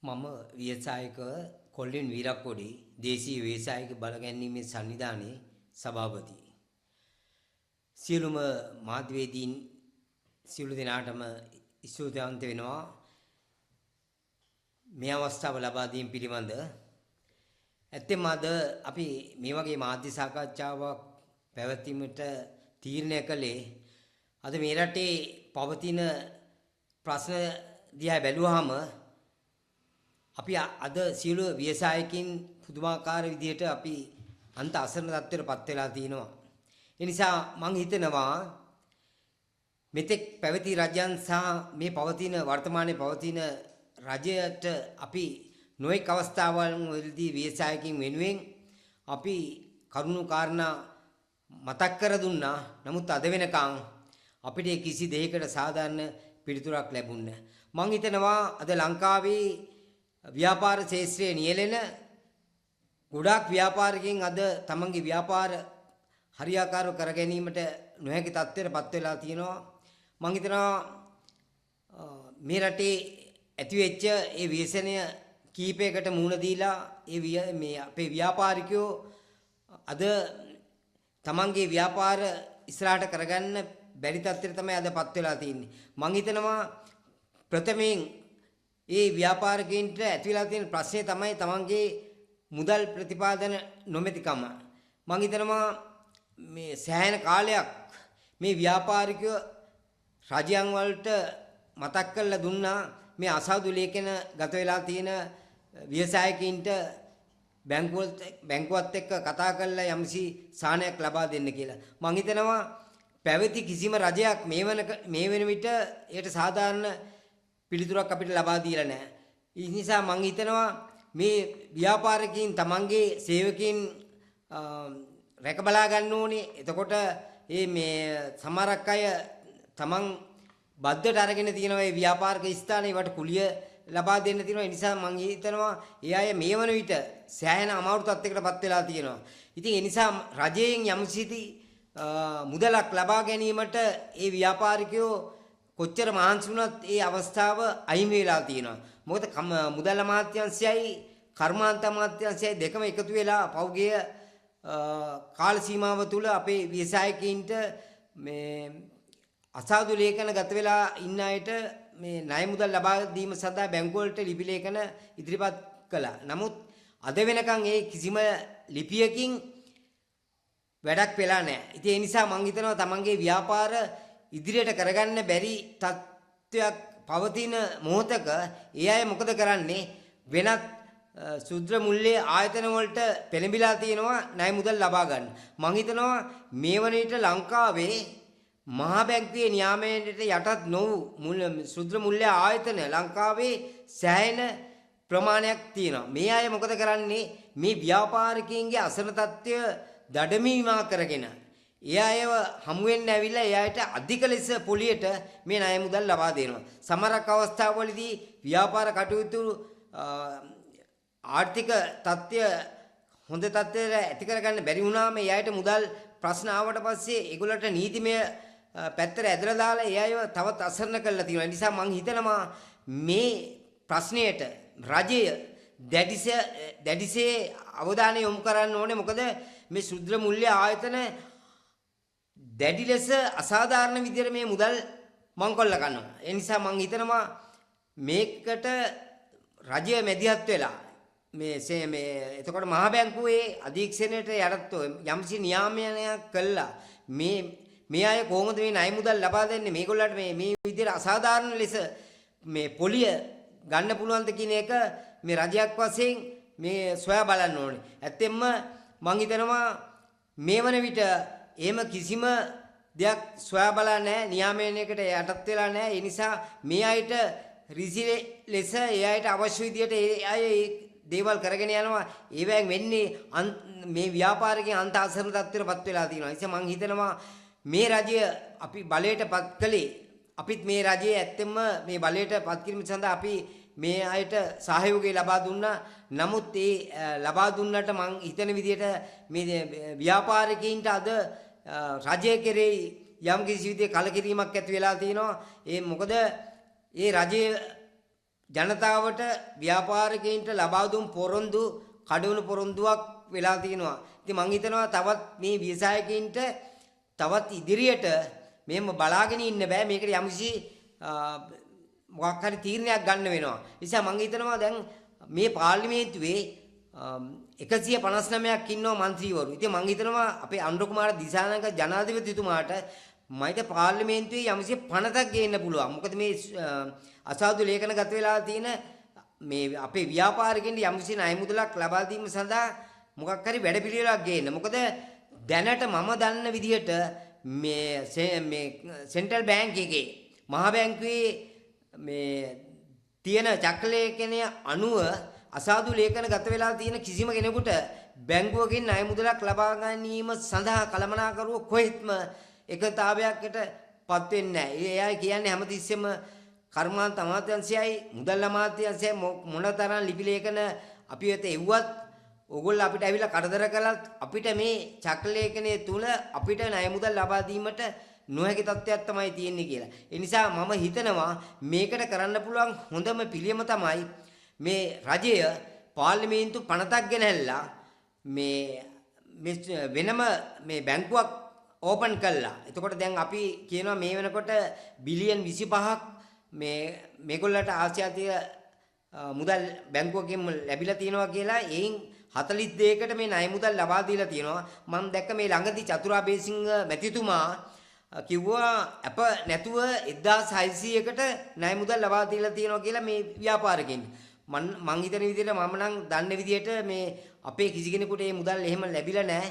මම ව්‍යවසායක කොල්ලෙන් වීරක්කොඩි දේශීය ව්‍යවසායික බලගැන්වීමේ සංවිධානයේ සභාපති. සියලුම මාධ්‍යවේදීන් සියලු දෙනාටම ස්තුතිවන්ත වෙනවා මේ අවස්ථාව ලබා දීම පිළිබඳ. ඇත්තෙන්ම අද අපි මේ වගේ මාධ්‍ය සාකච්ඡාවක් පැවැත්වීමට තීරණය කළේ අද මේ රටේ පවතින ප්‍රශ්න දිහා බැලුවාම අපි අද සියලු ව්‍යවසායකින් පුදුමාකාර විදිහට අපි අන්ත අසරණ තත්ත්වයටපත් වෙලා තිනවා. ඒ නිසා මම හිතනවා මෙතෙක් පැවති රජයන් සහ මේ පවතින වර්තමානයේ පවතින රජයට අපි නොඑක අවස්ථාවල් වලදී ව්‍යවසායකින් වෙනුවෙන් අපි කරුණු කාරණා මතක් කර දුන්නා. නමුත් අද වෙනකන් අපිට කිසි දෙයකට සාධාරණ පිළිතුරක් ලැබුණේ නැහැ. මම හිතනවා අද ලංකාවේ ව්‍යාපාර ශාස්ත්‍රයේ නියැලෙන ගොඩාක් ව්‍යාපාරිකයන් අද තමන්ගේ ව්‍යාපාර හරියාකාරව කර ගැනීමට නොහැකි තත්ත්වයකටපත් වෙලා තියෙනවා. මම හිතනවා මේ රටේ ඇතිවෙච්ච ඒ ව්‍යසනය කීපයකට මුහුණ දීලා මේ අපේ ව්‍යාපාරිකයෝ අද තමන්ගේ ව්‍යාපාර ඉස්සරහට කරගන්න බැරි තත්ත්වයට තමයි අදපත් වෙලා තියෙන්නේ. මම හිතනවා ප්‍රථමයෙන් ඒ ව්‍යාපාරිකයින්ට ඇති වෙලා තියෙන ප්‍රශ්නේ තමයි තමන්ගේ මුදල් ප්‍රතිපාදන නොමැතිකම. මම හිතනවා මේ සෑහෙන කාලයක් මේ ව්‍යාපාරිකයෝ රජයන් වලට මතක් කරලා දුන්නා මේ අසාදු ලේඛන ගත වෙලා තියෙන ව්‍යවසායකින්ට බැංකුවත් එක්ක කතා කරලා යම්සි සාහනයක් ලබා දෙන්න කියලා. මම හිතනවා පැවති කිසිම රජයක් මේ වෙන විට ඒට සාධාරණ පිළිතුරක් අපිට ලබා දීලා නැහැ. ඒ නිසා මම හිතනවා මේ ව්‍යාපාරිකයින් තමන්ගේ සේවකයන් රැක බලා ගන්න ඕනේ. එතකොට මේ සමහරක් අය තමන් බද්දට අරගෙන තියෙනවා මේ ව්‍යාපාරික ස්ථානේ වට කුලිය ලබා දෙන්න තියෙනවා. ඒ නිසා මම හිතනවා ඒ අය මේ වන විට සෑහෙන අමාරු තත්යකටපත් වෙලා තියෙනවා. ඉතින් ඒ නිසා රජයෙන් යම්සිති මුදලක් ලබා ගැනීමට ඒ ව්‍යාපාරිකයෝ කොච්චර මහන්සි වුණත් ඒ අවස්ථාව අහිමි වෙලා තියෙනවා. මොකද මුදල් අමාත්‍යාංශයයි කර්මාන්ත අමාත්‍යාංශයයි දෙකම එකතු වෙලා පෞගිය කාල සීමාව තුළ අපේ ව්‍යවසායකින්ට මේ අසාදු ලේඛන ගත වෙලා ඉන්න අයට මේ ණය මුදල් ලබා දීම සඳහා බැංකුව වලට ලිපි ලේඛන ඉදිරිපත් කළා. නමුත් අද වෙනකන් ඒ කිසිම ලිපියකින් වැඩක් වෙලා නැහැ. ඉතින් ඒ නිසා මම හිතනවා තමන්ගේ ව්‍යාපාර ඉදිරියට කරගන්න බැරි තත්ත්වයක් පවතින මොහොතක ඒ අය මොකද කරන්නේ? වෙනත් ශුද්‍ර මුල්‍ය ආයතන වලට පෙළඹිලා තියෙනවා ණය මුදල් ලබා ගන්න. මම හිතනවා මේ වන විට ලංකාවේ මහා බැංකුවේ නියාමයට යටත් නොවු ශුද්‍ර මුල්‍ය ආයතන ලංකාවේ සෑහෙන ප්‍රමාණයක් තියෙනවා. මේ අය මොකද කරන්නේ? මේ ව්‍යාපාරිකයන්ගේ අසරණ තත්ත්වය දඩමීමා කරගෙන ඒ අයව හමු වෙන්න ඇවිල්ලා ඒ අයට අධික ලෙස පොලියට මේ ණය මුදල් ලබා දෙනවා. සමහරක් අවස්ථාවලදී ව්‍යාපාර කටයුතු ආර්ථික තත්ත්වය හොඳ තත්ත්වයට ඇති කරගන්න බැරි වුණාම ඒ අයට මුදල් ප්‍රශ්න ආවට පස්සේ ඒගොල්ලන්ට නීතිමය පැත්තට ඇදලා දාලා ඒ අයව තවත් අසරණ කරලා තියෙනවා. ඒ නිසා මම හිතනවා මේ ප්‍රශ්නයට රජය දැඩිසේ අවධානය යොමු කරන්න ඕනේ. මොකද මේ ශුද්‍ර මුල්‍ය ආයතන දැඩි ලෙස අසාධාරණ විදිහට මේ මුදල් මංකොල්ල කරනවා. ඒ නිසා මම හිතනවා මේකට රජය මැදිහත් වෙලා මේ එතකොට මහා බැංකුවේ අධීක්ෂණයට යටත්ව යම්සි නියාමනයක් කළා මේ අය කොහොමද මේ ණය මුදල් ලබා දෙන්නේ? මේගොල්ලන්ට මේ විදිහට අසාධාරණ ලෙස මේ පොලිය ගන්න පුළුවන්ද කියන එක මේ රජයක් වශයෙන් මේ සොයා බලන්න ඕනේ. ඇත්තෙන්ම මම හිතනවා මේ වන විට එහෙම කිසිම දෙයක් සොයා බලා නැහැ, නියාමනයකට යටත් වෙලා නැහැ. ඒ නිසා මේ අයට රිසි ලෙස ඒ අයට අවශ්‍ය විදිහට ඒ අය දේවල් කරගෙන යනවා. ඒවෙන් වෙන්නේ මේ ව්‍යාපාරිකයන් අන්ත අසරණ තත්ත්වයටපත් වෙලා තියෙනවා. ඒ නිසා මම හිතනවා මේ රජය අපි බලයටපත් කළේ අපිත් මේ රජයේ ඇත්තෙන්ම මේ බලයටපත් කිරීම සඳහා අපි මේ අයට සහයෝගය ලබා දුන්නා. නමුත් ඒ ලබා දුන්නට මම හිතන විදිහට මේ ව්‍යාපාරිකයින්ට අද රජය කෙරෙහි යම් කිසි විදිහේ කලකිරීමක් ඇති වෙලා තියෙනවා. ඒ මොකද ඒ රජයේ ජනතාවට ව්‍යාපාරිකයින්ට ලබා දුන් පොරොන්දු කඩවුණු පොරොන්දුවක් වෙලා තියෙනවා. ඉතින් මම හිතනවා තවත් මේ ව්‍යවසායකයින්ට තවත් ඉදිරියට මෙහෙම බලාගෙන ඉන්න බෑ. මේකට යම්කිසි මොකක් හරි තීරණයක් ගන්න වෙනවා. නිසා මම හිතනවා දැන් මේ පාර්ලිමේන්තුවේ 159ක් ඉන්නවා മന്ത്രിවරු. ඉතින් මම හිතනවා අපේ අනුර කුමාර දිසානායක ජනාධිපතිතුමාට මයිද පාර්ලිමේන්තුවේ යම්කිසි පනතක් ගේන්න පුළුවන්. මොකද මේ අසාදු ලේඛන ගත වෙලා තියෙන මේ අපේ ව්‍යාපාරිකයන්ට යම්කිසි ණය මුදලක් ලබා දීම සඳහා මොකක් හරි වැඩපිළිවෙලක් ගේන්න. මොකද දැනට මම දන්න විදිහට මේ සෙන්ට්‍රල් බැංක් එකේ මහා බැංකුවේ මේ තියෙන චක්‍රලේඛනය අනුව අසාදු ලේඛන ගත වෙලා තියෙන කිසිම කෙනෙකුට බැංකුවකින් ණය මුදලක් ලබා ගැනීම සඳහා කළමනාකරුවෝ කොහෙත්ම එකතාවයකට පත් වෙන්නේ නැහැ. ඒ අය කියන්නේ හැමතිස්සෙම කර්මාන්ත අමාත්‍යාංශයයි මුදල් අමාත්‍යාංශයයි මොනතරම් ලිපි ලේඛන අපි වෙත එව්වත් ඕගොල්ලෝ අපිට ඇවිල්ලා කරදර කළත් අපිට මේ චක්‍රලේඛනයේ තුල අපිට ණය මුදල් ලබා දීමට නොහැකි තත්ත්වයක් තමයි තියෙන්නේ කියලා. ඒ නිසා මම හිතනවා මේකට කරන්න පුළුවන් හොඳම පිළියම තමයි මේ රජය පාර්ලිමේන්තු පනතක් ගෙනහැල්ලා මේ වෙනම මේ බැංකුවක් ඕපන් කළා. එතකොට දැන් අපි කියනවා මේ වෙනකොට බිලියන් 25ක් මේගොල්ලන්ට ආසියාතික මුදල් බැංකුවකින් ලැබිලා තියෙනවා කියලා. එයින් 42කට මේ ණය මුදල් ලබා දීලා තියෙනවා. මම දැක්ක මේ ළඟදී චතුරා බේසිංහ මැතිතුමා කිව්වා අප නැතුව 1600කට ණය මුදල් ලබා දීලා තියෙනවා කියලා මේ ව්‍යාපාරිකයින්. මං හිතන විදිහට මම නම් දන්න විදිහට මේ අපේ කිසි කෙනෙකුට මේ මුදල් එහෙම ලැබිලා නැහැ.